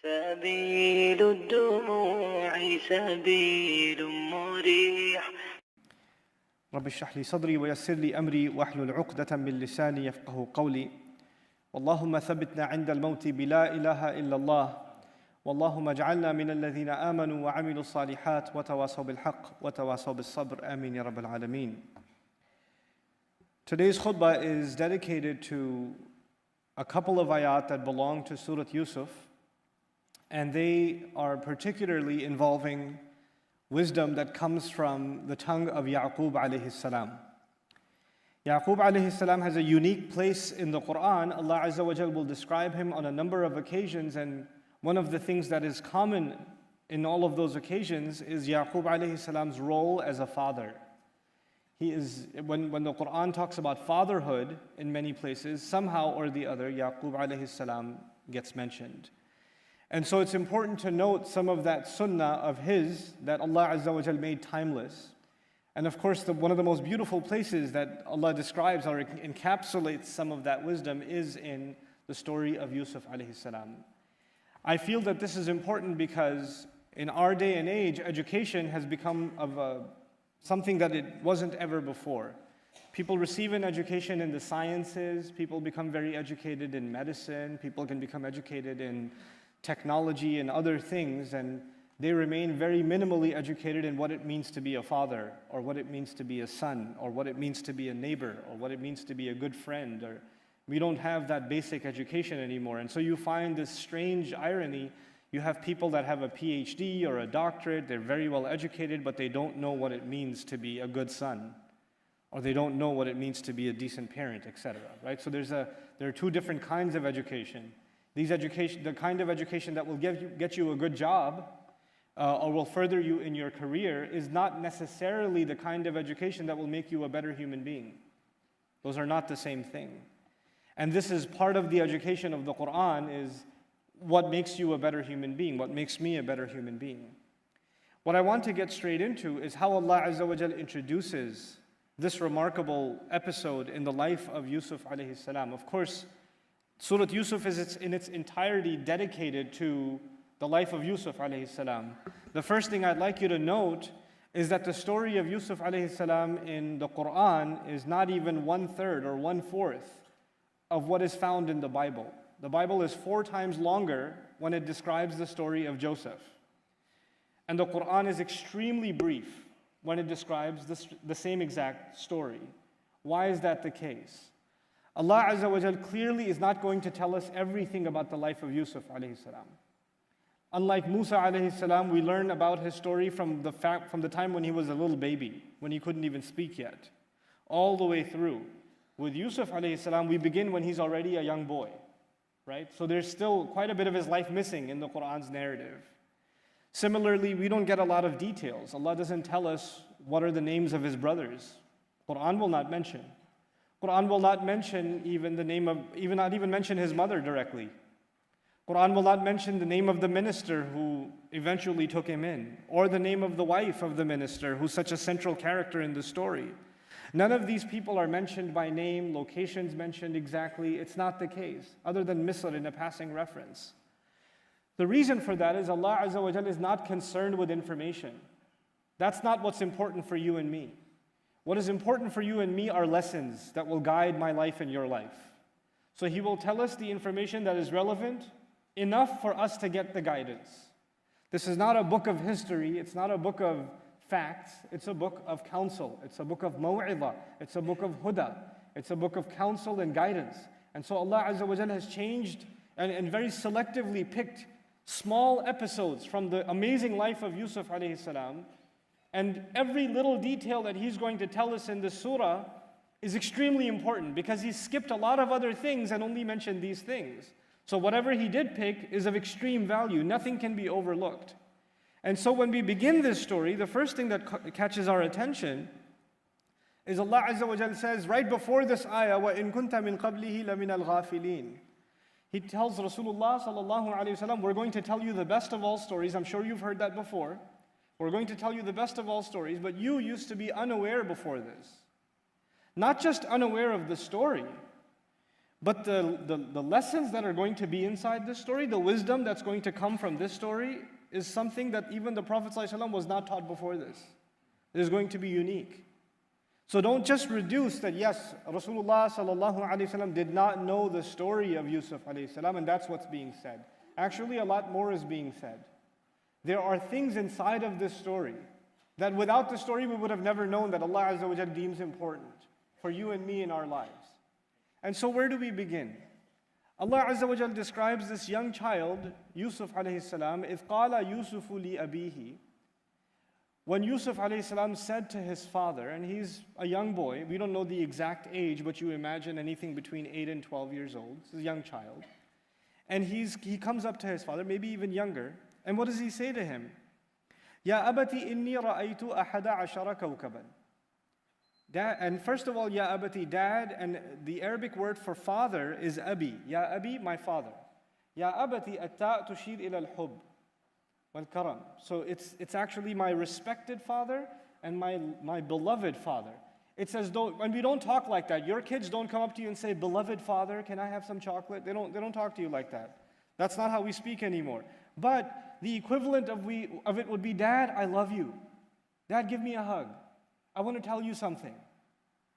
سبيل الدموع سبيل مريح. رب اشرح لي صدري ويسر لي أمري واحلل عقدة من لساني يفقه قولي. اللهم ثبتنا عند الموت بلا إله إلا الله. اللهم اجعلنا من الذين آمنوا وعملوا الصالحات وتواصوا بالحق وتواصوا بالصبر. آمين يا رب العالمين. Today's khutbah is dedicated to a couple of ayat that belong to Surah Yusuf, and they are particularly involving wisdom that comes from the tongue of Yaqub alayhi salam. Yaqub alayhi salam has a unique place in the Quran. Allah Azza wa Jal will describe him on a number of occasions, and one of the things that is common in all of those occasions is Yaqub alayhi salam's role as a father. He is, when the Quran talks about fatherhood in many places, somehow or the other, Yaqub alayhi salam gets mentioned. And so it's important to note some of that sunnah of his that Allah Azza wa Jal made timeless. And of course, one of the most beautiful places that Allah describes or encapsulates some of that wisdom is in the story of Yusuf alayhi salam. I feel that this is important because in our day and age, education has become something that it wasn't ever before. People receive an education in the sciences, people become very educated in medicine, people can become educated in technology and other things, and they remain very minimally educated in what it means to be a father, or what it means to be a son, or what it means to be a neighbor, or what it means to be a good friend. Or we don't have that basic education anymore. And so you find this strange irony. You have people that have a PhD or a doctorate, they're very well educated, but they don't know what it means to be a good son, or they don't know what it means to be a decent parent, etc. Right? So there are two different kinds of education. The kind of education that will get you a good job or will further you in your career is not necessarily the kind of education that will make you a better human being. Those are not the same thing. And this is part of the education of the Quran, is what makes you a better human being, what makes me a better human being. What I want to get straight into is how Allah Azza wa Jal introduces this remarkable episode in the life of Yusuf alayhi salam. Of course, Surah Yusuf is in its entirety dedicated to the life of Yusuf alayhi salam. The first thing I'd like you to note is that the story of Yusuf alayhi salam in the Quran is not even 1/3 or 1/4 of what is found in the Bible. The Bible is 4 times longer when it describes the story of Joseph. And the Quran is extremely brief when it describes the same exact story. Why is that the case? Allah Azza wa Jal clearly is not going to tell us everything about the life of Yusuf alayhi salam. Unlike Musa alayhi salam, we learn about his story from the time when he was a little baby, when he couldn't even speak yet, all the way through. With Yusuf alayhi salam, we begin when he's already a young boy. Right? So there's still quite a bit of his life missing in the Quran's narrative. Similarly, we don't get a lot of details. Allah doesn't tell us what are the names of his brothers. Quran will not mention. Quran will not mention not even mention his mother directly. Quran will not mention the name of the minister who eventually took him in, or the name of the wife of the minister who's such a central character in the story. None of these people are mentioned by name, locations mentioned exactly. It's not the case, other than Misr in a passing reference. The reason for that is Allah Azza wa Jalla is not concerned with information. That's not what's important for you and me. What is important for you and me are lessons that will guide my life and your life. So He will tell us the information that is relevant enough for us to get the guidance. This is not a book of history. It's not a book of facts. It's a book of counsel. It's a book of maw'idah. It's a book of huda. It's a book of counsel and guidance. And so Allah Azza wa Jalla has changed and very selectively picked small episodes from the amazing life of Yusuf alayhi salam. And every little detail that He's going to tell us in this surah is extremely important, because He skipped a lot of other things and only mentioned these things. So whatever He did pick is of extreme value. Nothing can be overlooked. And so when we begin this story, the first thing that catches our attention is Allah Azza wa Jal says right before this ayah, وَإِن كُنْتَ مِن قَبْلِهِ لَمِنَ الْغَافِلِينَ. He tells Rasulullah sallallahu alayhi wa sallam, we're going to tell you the best of all stories. I'm sure you've heard that before. We're going to tell you the best of all stories, but you used to be unaware before this. Not just unaware of the story, But the lessons that are going to be inside this story, the wisdom that's going to come from this story, is something that even the Prophet ﷺ was not taught before this. It is going to be unique. So don't just reduce that, yes, Rasulullah ﷺ did not know the story of Yusuf ﷺ, and that's what's being said. Actually, a lot more is being said. There are things inside of this story that without the story we would have never known that Allah Azza wa Jalla deems important for you and me in our lives. And so where do we begin? Allah Azza wa Jalla describes this young child, Yusuf alayhi salam, إِذْ قَالَ يُوسُفُ لِأَبِيهِ. When Yusuf alayhi salam said to his father, and he's a young boy, we don't know the exact age, but you imagine anything between 8 and 12 years old. This is a young child. And he comes up to his father, maybe even younger, and what does he say to him? يَا أَبَتِ إِنِّي رَأَيْتُ أَحَدَ عَشَرَ كَوْكَبًا. Dad, and first of all, Ya Abati, dad, and the Arabic word for father is Abi. Ya Abi, my father. Ya Abati, atta tushir ila al-hub wal karam. So it's actually my respected father and my beloved father. It's as though, when we don't talk like that, your kids don't come up to you and say, beloved father, can I have some chocolate? They don't talk to you like that. That's not how we speak anymore. But the equivalent of it would be, Dad, I love you. Dad, give me a hug. I want to tell you something.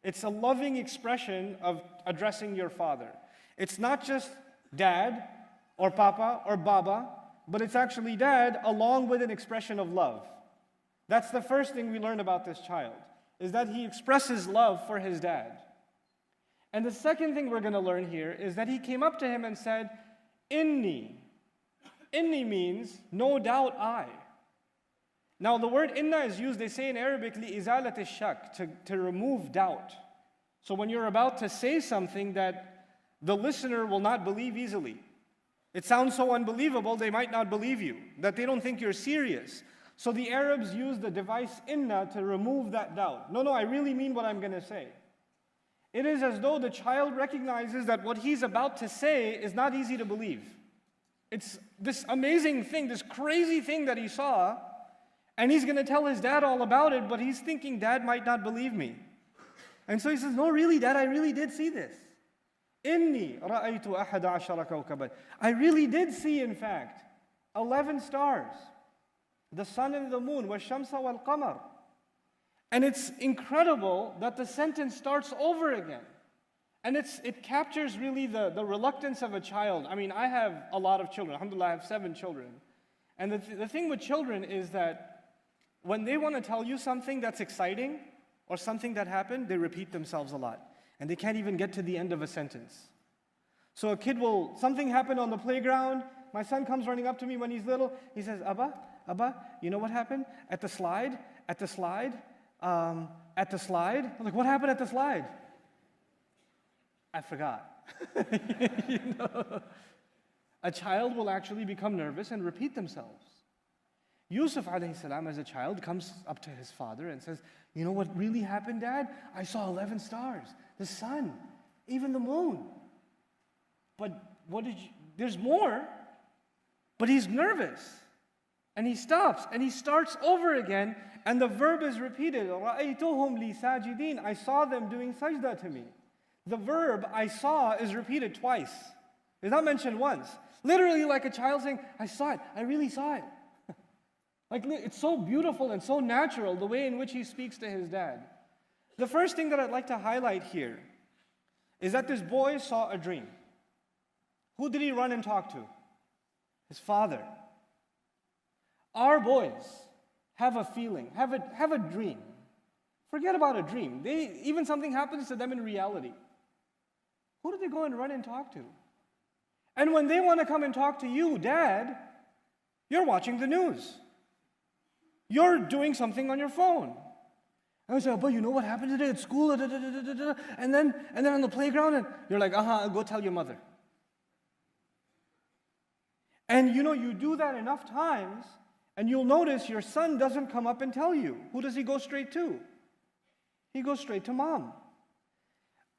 It's a loving expression of addressing your father. It's not just dad or papa or baba, but it's actually dad along with an expression of love. That's the first thing we learn about this child, is that he expresses love for his dad. And the second thing we're going to learn here is that he came up to him and said, Inni. Inni means, no doubt I. Now the word inna is used, they say in Arabic, لِإِزَالَةِ الشَّكِّ, to remove doubt. So when you're about to say something that the listener will not believe easily, it sounds so unbelievable they might not believe you, that they don't think you're serious. So the Arabs use the device inna to remove that doubt. No, I really mean what I'm going to say. It is as though the child recognizes that what he's about to say is not easy to believe. It's this amazing thing, this crazy thing that he saw, and he's going to tell his dad all about it, but he's thinking, Dad might not believe me. And so he says, no, really, Dad, I really did see this. Inni ra'aytu ahada ashara kawkaban. I really did see, in fact, 11 stars, the sun and the moon, wash-shamsa wal-qamar. And it's incredible that the sentence starts over again. And it captures really the reluctance of a child. I mean, I have a lot of children. Alhamdulillah, I have 7 children. And the thing with children is that when they want to tell you something that's exciting or something that happened, they repeat themselves a lot. And they can't even get to the end of a sentence. So a kid something happened on the playground. My son comes running up to me when he's little. He says, Abba, you know what happened? At the slide. I'm like, what happened at the slide? I forgot. You know? A child will actually become nervous and repeat themselves. Yusuf alayhi salam as a child comes up to his father and says, you know what really happened, Dad? I saw 11 stars, the sun, even the moon. But there's more. But he's nervous. And he stops and he starts over again, and the verb is repeated. رَأَيْتُهُمْ لِي سَاجِدِينَ. I saw them doing sajda to me. The verb I saw is repeated twice. It's not mentioned once. Literally like a child saying, I saw it, I really saw it. Like, it's so beautiful and so natural, the way in which he speaks to his dad. The first thing that I'd like to highlight here is that this boy saw a dream. Who did he run and talk to? His father. Our boys have a feeling, have a dream. Forget about a dream. Even something happens to them in reality. Who do they go and run and talk to? And when they want to come and talk to you, Dad, you're watching the news. You're doing something on your phone. And I say, but you know what happened today at school? And then on the playground, and you're like, go tell your mother. And you do that enough times, and you'll notice your son doesn't come up and tell you. Who does he go straight to? He goes straight to mom.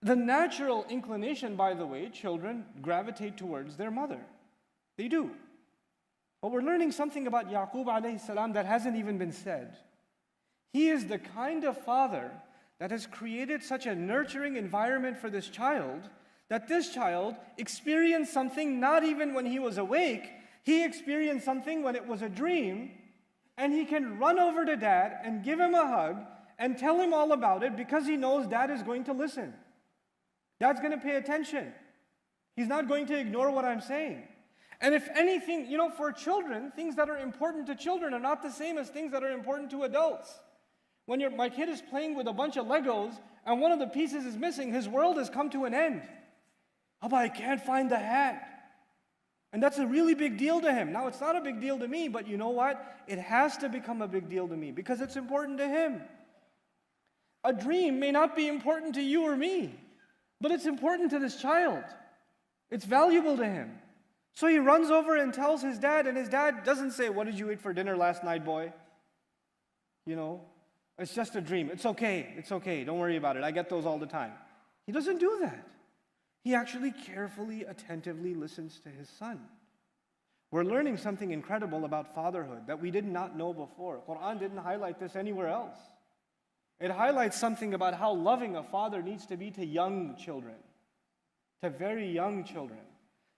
The natural inclination, by the way, children gravitate towards their mother. They do. But we're learning something about Yaqub alayhi salam that hasn't even been said. He is the kind of father that has created such a nurturing environment for this child that this child experienced something not even when he was awake, he experienced something when it was a dream, and he can run over to dad and give him a hug and tell him all about it because he knows dad is going to listen. Dad's going to pay attention. He's not going to ignore what I'm saying. And if anything, for children, things that are important to children are not the same as things that are important to adults. When my kid is playing with a bunch of Legos and one of the pieces is missing, his world has come to an end. How about I can't find the hat? And that's a really big deal to him. Now, it's not a big deal to me, but you know what? It has to become a big deal to me because it's important to him. A dream may not be important to you or me, but it's important to this child. It's valuable to him. So he runs over and tells his dad, and his dad doesn't say, "What did you eat for dinner last night, boy?" It's just a dream. It's okay. It's okay. Don't worry about it. I get those all the time. He doesn't do that. He actually carefully, attentively listens to his son. We're learning something incredible about fatherhood that we did not know before. Quran didn't highlight this anywhere else. It highlights something about how loving a father needs to be to young children, to very young children,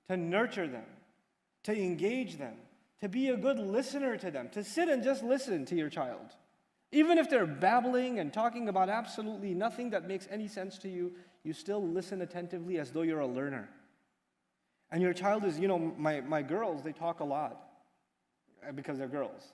to nurture them, to engage them, to be a good listener to them, to sit and just listen to your child. Even if they're babbling and talking about absolutely nothing that makes any sense to you, you still listen attentively as though you're a learner. And your child is, my girls, they talk a lot because they're girls.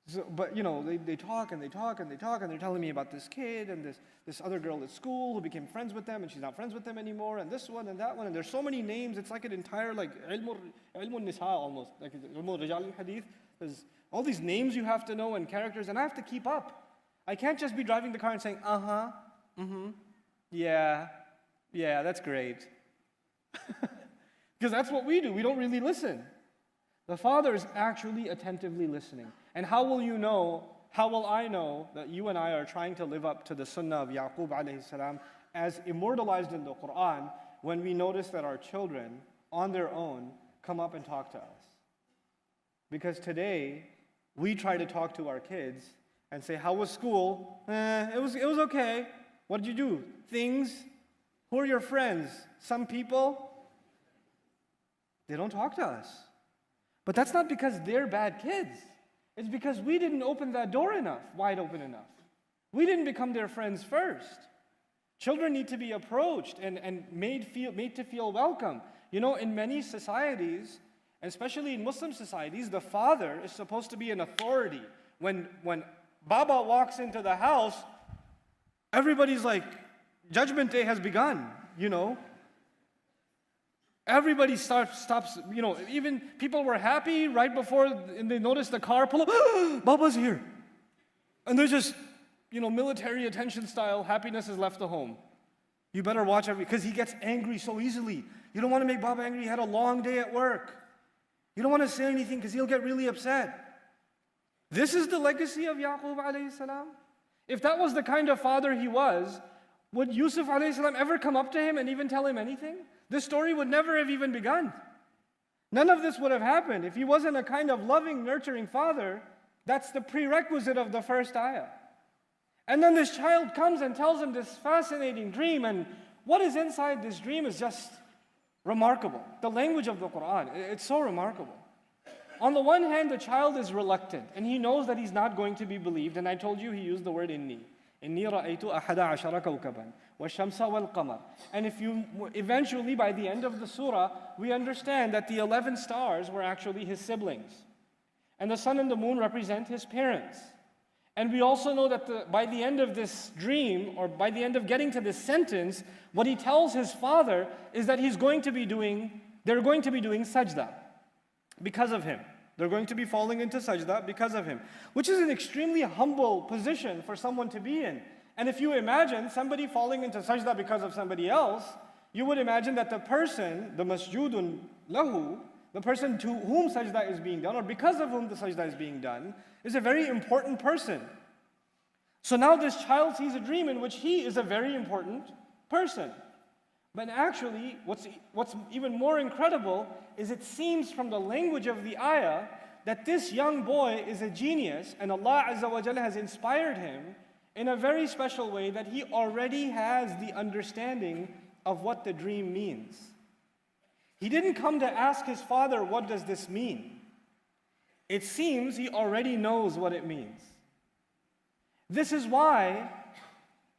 So, but they talk and they talk and they talk, and they're telling me about this kid and this other girl at school who became friends with them and she's not friends with them anymore, and this one and that one, and there's so many names. It's like an entire ilmun nisa almost, like ilmun rijal al-hadith. There's all these names you have to know and characters, and I have to keep up. I can't just be driving the car and saying, yeah, that's great. Because that's what we do. We don't really listen. The father is actually attentively listening. And how will I know that you and I are trying to live up to the sunnah of Yaqub alayhi salam as immortalized in the Quran when we notice that our children, on their own, come up and talk to us? Because today, we try to talk to our kids and say, "How was school?" It was okay. What did you do? Things. Who are your friends? Some people. They don't talk to us. But that's not because they're bad kids. It's because we didn't open that door wide open enough. We didn't become their friends first. Children need to be approached and made to feel welcome. In many societies, especially in Muslim societies, the father is supposed to be an authority. When Baba walks into the house, everybody's like, Judgment Day has begun, Everybody stops, even people were happy right before and they noticed the car pull up, Baba's here. And there's just, military attention style, happiness has left the home. You better watch because he gets angry so easily. You don't want to make Baba angry. He had a long day at work. You don't want to say anything because he'll get really upset. This is the legacy of Yaqub alayhi salam. If that was the kind of father he was, would Yusuf alayhi salam ever come up to him and even tell him anything? This story would never have even begun. None of this would have happened. If he wasn't a kind of loving, nurturing father, that's the prerequisite of the first ayah. And then this child comes and tells him this fascinating dream, and what is inside this dream is just remarkable. The language of the Quran, it's so remarkable. On the one hand, the child is reluctant, and he knows that he's not going to be believed, and I told you he used the word inni. إِنِّي رَأَيْتُ أَحَدَ عَشَرَ كَوْكَبًا وَالشَّمْسَ وَالْقَمَرَ. And if you, eventually by the end of the surah, we understand that the 11 stars were actually his siblings. And the sun and the moon represent his parents. And we also know that by the end of this dream, or by the end of getting to this sentence, what he tells his father is that they're going to be doing sajda because of him. They're going to be falling into sajda because of him, which is an extremely humble position for someone to be in. And if you imagine somebody falling into sajda because of somebody else, you would imagine that the person, the masjudun lahu, the person to whom sajda is being done, or because of whom the sajda is being done, is a very important person. So now this child sees a dream in which he is a very important person. But actually, what's even more incredible is it seems from the language of the ayah that this young boy is a genius, and Allah Azza wa Jalla has inspired him in a very special way that he already has the understanding of what the dream means. He didn't come to ask his father, what does this mean? It seems he already knows what it means. This is why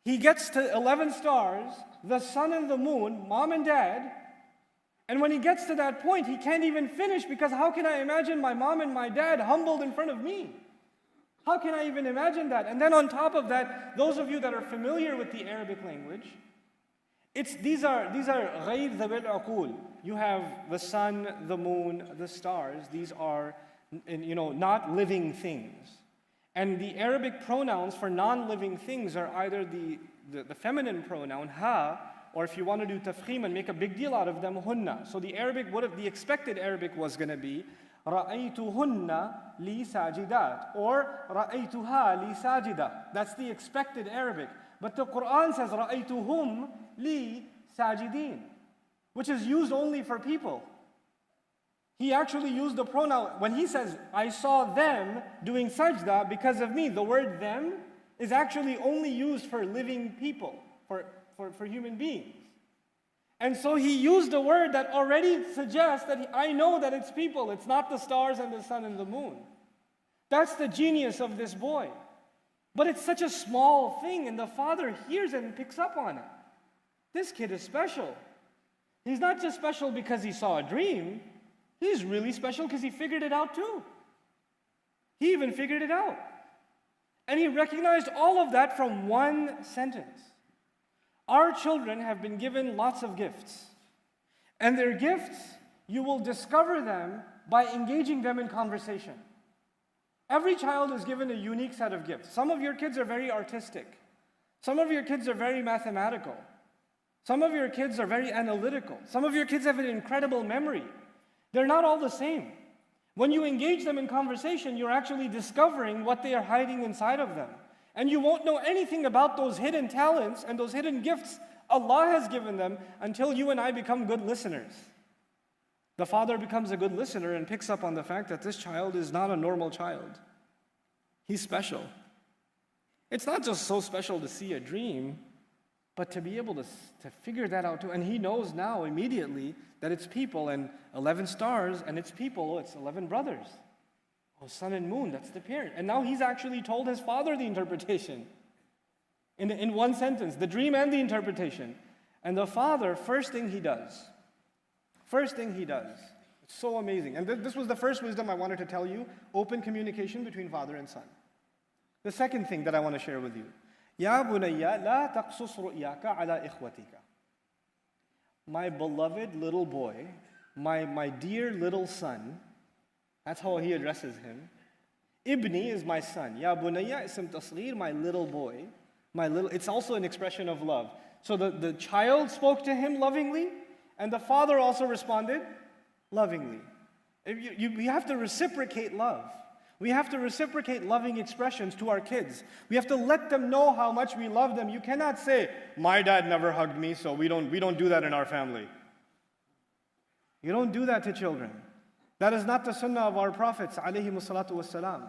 he gets to 11 stars, the sun and the moon, mom and dad, and when he gets to that point, he can't even finish, because how can I imagine my mom and my dad humbled in front of me? How can I even imagine that? And then on top of that, those of you that are familiar with the Arabic language, these are غير ذوي العقول. You have the sun, the moon, the stars. These are not living things. And the Arabic pronouns for non-living things are either the feminine pronoun ha, or if you want to do tafkhim and make a big deal out of them, hunna. So the expected Arabic was going to be رَأَيْتُهُنَّ لِي سَاجِدَاتٍ or رَأَيْتُهَا لِي سَاجِدَةٍ. That's the expected Arabic. But the Quran says رَأَيْتُهُمْ لِي سَاجِدِينَ, which is used only for people. He actually used the pronoun, when he says, I saw them doing sajda because of me, the word them is actually only used for living people, for human beings. And so he used a word that already suggests that I know that it's people, it's not the stars and the sun and the moon. That's the genius of this boy. But it's such a small thing, and the father hears it and picks up on it. This kid is special. He's not just special because he saw a dream. He's really special because he figured it out too. He even figured it out. And he recognized all of that from one sentence. Our children have been given lots of gifts. And their gifts, you will discover them by engaging them in conversation. Every child is given a unique set of gifts. Some of your kids are very artistic. Some of your kids are very mathematical. Some of your kids are very analytical. Some of your kids have an incredible memory. They're not all the same. When you engage them in conversation, you're actually discovering what they are hiding inside of them. And you won't know anything about those hidden talents and those hidden gifts Allah has given them until you and I become good listeners. The father becomes a good listener and picks up on the fact that this child is not a normal child. He's special. It's not just so special to see a dream, but to be able to figure that out too. And he knows now immediately that it's people, and 11 stars, and it's people, it's 11 brothers. Oh, sun and moon, that's the parent. And now he's actually told his father the interpretation. In one sentence, the dream and the interpretation. And the father, first thing he does, it's so amazing. And this was the first wisdom I wanted to tell you, open communication between father and son. The second thing that I want to share with you, يَا بُنَيَّ لَا تَقْصُصْ رُؤْيَاكَ عَلَىٰ إِخْوَتِكَ. My beloved little boy, my dear little son, that's how he addresses him. Ibni is my son. Ya bunayya ism tasghir, my little boy. It's also an expression of love. So the child spoke to him lovingly, and the father also responded lovingly. We have to reciprocate love. We have to reciprocate loving expressions to our kids. We have to let them know how much we love them. You cannot say, my dad never hugged me, so we don't do that in our family. You don't do that to children. That is not the sunnah of our prophets, alayhimus salatu wassalam.